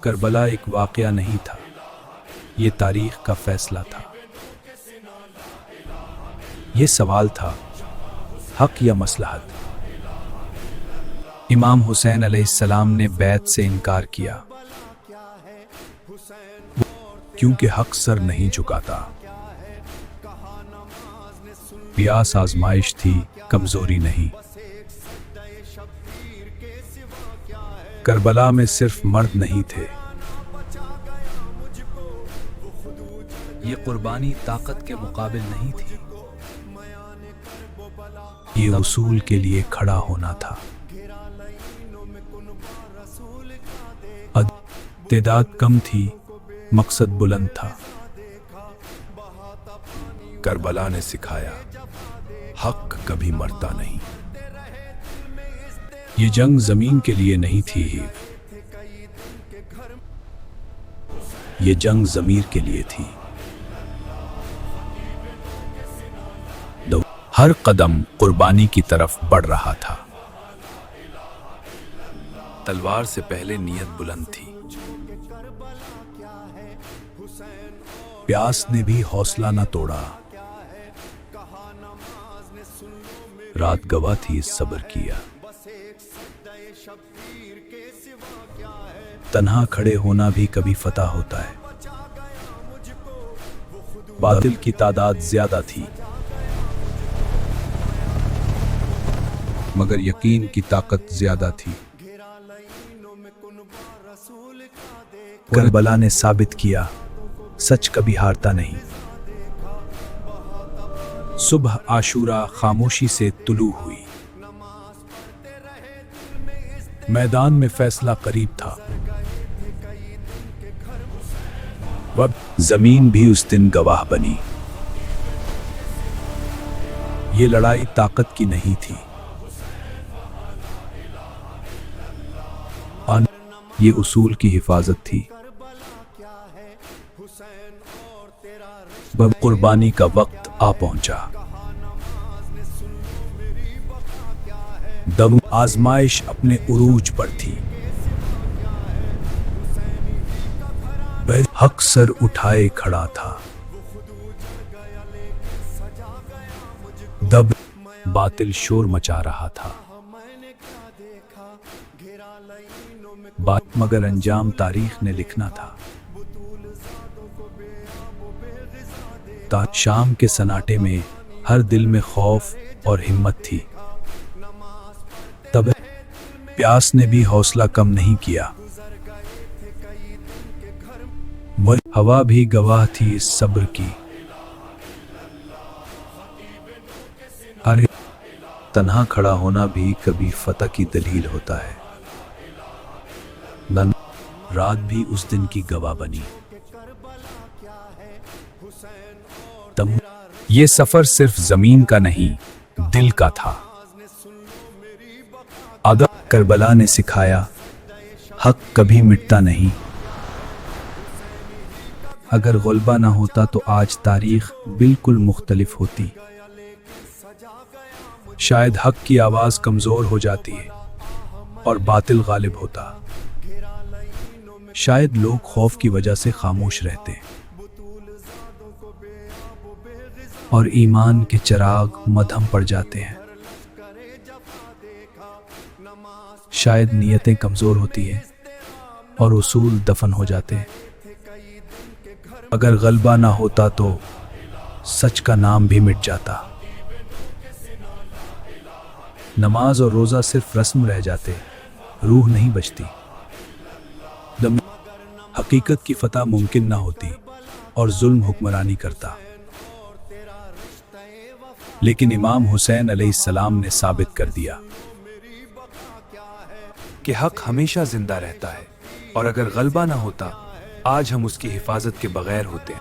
کربلا ایک واقعہ نہیں تھا، یہ تاریخ کا فیصلہ تھا۔ یہ سوال تھا، حق یا مصلحت؟ امام حسین علیہ السلام نے بیعت سے انکار کیا کیونکہ حق سر نہیں جھکاتا۔ پیاس آزمائش تھی، کمزوری نہیں۔ کربلا میں صرف مرد نہیں تھے، یہ قربانی طاقت کے مقابل نہیں تھی، یہ اصول کے لیے کھڑا ہونا تھا۔ تعداد کم تھی، مقصد بلند تھا۔ کربلا نے سکھایا، حق کبھی مرتا نہیں۔ یہ جنگ زمین کے لیے نہیں تھی، یہ جنگ ضمیر کے لیے تھی۔ ہر قدم قربانی کی طرف بڑھ رہا تھا۔ تلوار سے پہلے نیت بلند تھی۔ پیاس نے بھی حوصلہ نہ توڑا۔ رات گواہ تھی اس صبر کیا۔ تنہا کھڑے ہونا بھی کبھی فتح ہوتا ہے۔ باطل کی تعداد زیادہ تھی، مگر یقین کی طاقت زیادہ تھی۔ کربلا نے ثابت کیا، سچ کبھی ہارتا نہیں۔ صبح عاشورہ خاموشی سے طلوع ہوئی۔ میدان میں فیصلہ قریب تھا۔ زمین بھی اس دن گواہ بنی۔ یہ لڑائی طاقت کی نہیں تھی، یہ اصول کی حفاظت تھی۔ قربانی کا وقت آ پہنچا۔ دم آزمائش اپنے عروج پر تھی۔ حق سر اٹھائے کھڑا تھا۔ دب باطل شور مچا رہا تھا۔ مگر انجام تاریخ نے لکھنا تھا۔ شام کے سناٹے میں ہر دل میں خوف اور ہمت تھی۔ تب پیاس نے بھی حوصلہ کم نہیں کیا۔ ہوا بھی گواہ تھی اس صبر کی۔ تنہا کھڑا ہونا بھی کبھی فتح کی دلیل ہوتا ہے۔ رات بھی اس دن کی گواہ بنی۔ یہ سفر صرف زمین کا نہیں، دل کا تھا۔ کربلا نے سکھایا، حق کبھی مٹتا نہیں۔ اگر غلبہ نہ ہوتا تو آج تاریخ بالکل مختلف ہوتی۔ شاید حق کی آواز کمزور ہو جاتی ہے اور باطل غالب ہوتا۔ شاید لوگ خوف کی وجہ سے خاموش رہتے اور ایمان کے چراغ مدھم پڑ جاتے ہیں۔ شاید نیتیں کمزور ہوتی ہیں اور اصول دفن ہو جاتے ہیں۔ اگر غلبہ نہ ہوتا تو سچ کا نام بھی مٹ جاتا۔ نماز اور روزہ صرف رسم رہ جاتے، روح نہیں بچتی۔ حقیقت کی فتح ممکن نہ ہوتی اور ظلم حکمرانی کرتا، لیکن امام حسین علیہ السلام نے ثابت کر دیا کہ حق ہمیشہ زندہ رہتا ہے، اور اگر غلبہ نہ ہوتا آج ہم اس کی حفاظت کے بغیر ہوتے ہیں۔